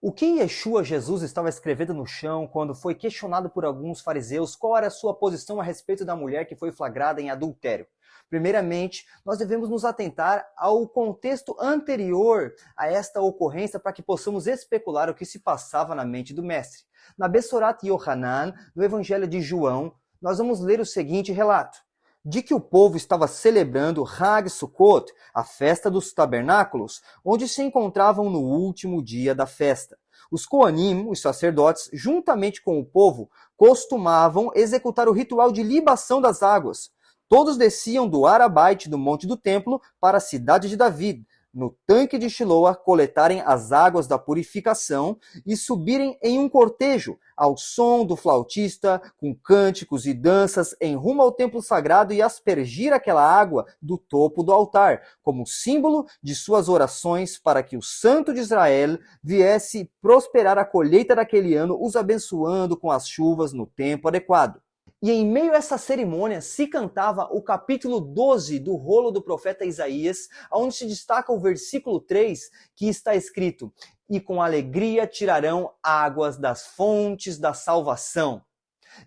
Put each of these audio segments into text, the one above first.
O que Yeshua Jesus estava escrevendo no chão quando foi questionado por alguns fariseus qual era a sua posição a respeito da mulher que foi flagrada em adultério? Primeiramente, nós devemos nos atentar ao contexto anterior a esta ocorrência para que possamos especular o que se passava na mente do mestre. Na Bessorat Yohanan, no Evangelho de João, nós vamos ler o seguinte relato: de que o povo estava celebrando Hag Sukkot, a festa dos tabernáculos, onde se encontravam no último dia da festa. Os Koanim, os sacerdotes, juntamente com o povo, costumavam executar o ritual de libação das águas. Todos desciam do Arabait, do Monte do Templo, para a cidade de David, no tanque de Shiloah, coletarem as águas da purificação e subirem em um cortejo, ao som do flautista, com cânticos e danças, em rumo ao templo sagrado e aspergir aquela água do topo do altar, como símbolo de suas orações para que o Santo de Israel viesse prosperar a colheita daquele ano, os abençoando com as chuvas no tempo adequado. E em meio a essa cerimônia se cantava o capítulo 12 do rolo do profeta Isaías, onde se destaca o versículo 3, que está escrito: "E com alegria tirarão águas das fontes da salvação."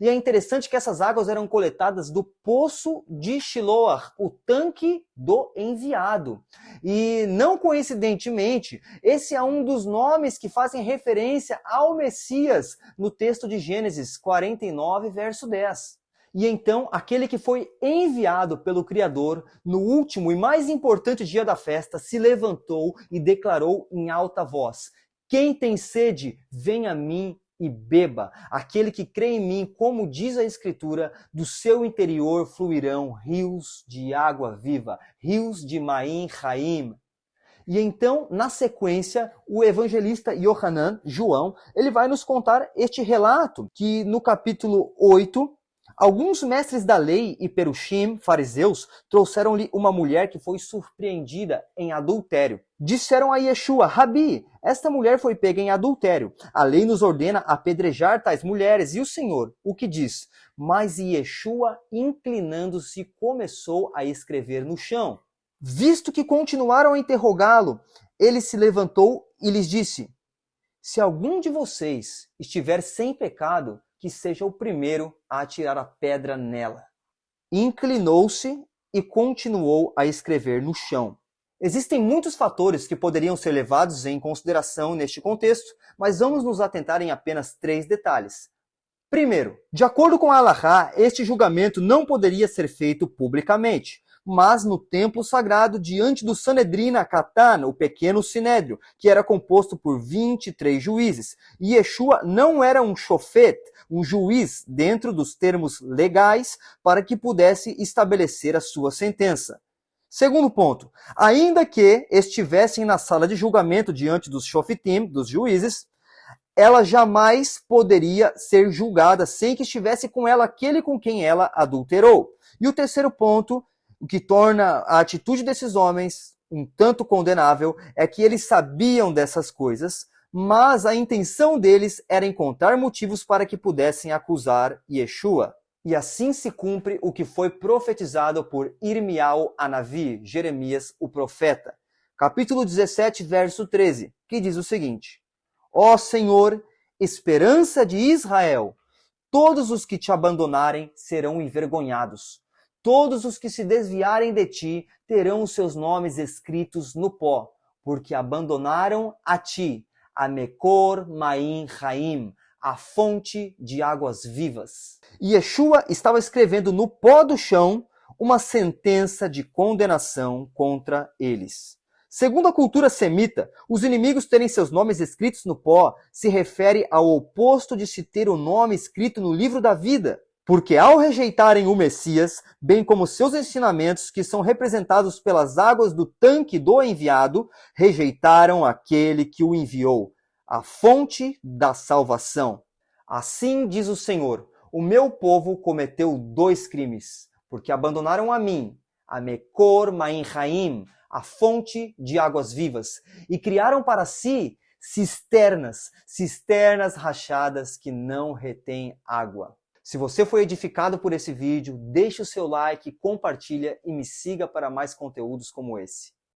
E é interessante que essas águas eram coletadas do poço de Shiloah, o tanque do enviado. E não coincidentemente, esse é um dos nomes que fazem referência ao Messias no texto de Gênesis 49, verso 10. E então, aquele que foi enviado pelo Criador no último e mais importante dia da festa se levantou e declarou em alta voz: "Quem tem sede, vem a mim e beba. Aquele que crê em mim, como diz a Escritura, do seu interior fluirão rios de água viva, rios de Maim Haim." E então, na sequência, o evangelista Yohanan, João, ele vai nos contar este relato, que no capítulo 8, alguns mestres da lei e perushim, fariseus, trouxeram-lhe uma mulher que foi surpreendida em adultério. Disseram a Yeshua: "Rabi, esta mulher foi pega em adultério. A lei nos ordena apedrejar tais mulheres." E o Senhor, o que diz? Mas Yeshua, inclinando-se, começou a escrever no chão. Visto que continuaram a interrogá-lo, ele se levantou e lhes disse: "Se algum de vocês estiver sem pecado, que seja o primeiro a atirar a pedra nela." Inclinou-se e continuou a escrever no chão. Existem muitos fatores que poderiam ser levados em consideração neste contexto, mas vamos nos atentar em apenas 3 detalhes. Primeiro, de acordo com a Halahá, este julgamento não poderia ser feito publicamente, mas no templo sagrado, diante do Sanedrina Katan, o pequeno sinédrio, que era composto por 23 juízes. E Yeshua não era um shofet, um juiz dentro dos termos legais, para que pudesse estabelecer a sua sentença. Segundo ponto, ainda que estivessem na sala de julgamento diante dos shofetim, dos juízes, ela jamais poderia ser julgada sem que estivesse com ela aquele com quem ela adulterou. E o terceiro ponto, o que torna a atitude desses homens um tanto condenável, é que eles sabiam dessas coisas, mas a intenção deles era encontrar motivos para que pudessem acusar Yeshua. E assim se cumpre o que foi profetizado por Irmiau Anavi, Jeremias, o profeta. Capítulo 17, verso 13, que diz o seguinte: "Ó Senhor, esperança de Israel, todos os que te abandonarem serão envergonhados. Todos os que se desviarem de ti terão os seus nomes escritos no pó, porque abandonaram a ti, a Mekor Maim Haim, a fonte de águas vivas." E Yeshua estava escrevendo no pó do chão uma sentença de condenação contra eles. Segundo a cultura semita, os inimigos terem seus nomes escritos no pó se refere ao oposto de se ter o nome escrito no livro da vida. Porque ao rejeitarem o Messias, bem como seus ensinamentos, que são representados pelas águas do tanque do enviado, rejeitaram aquele que o enviou, a fonte da salvação. Assim diz o Senhor: o meu povo cometeu 2 crimes, porque abandonaram a mim, a Mekor Maim Haim, a fonte de águas vivas, e criaram para si cisternas rachadas que não retêm água. Se você foi edificado por esse vídeo, deixe o seu like, compartilha e me siga para mais conteúdos como esse.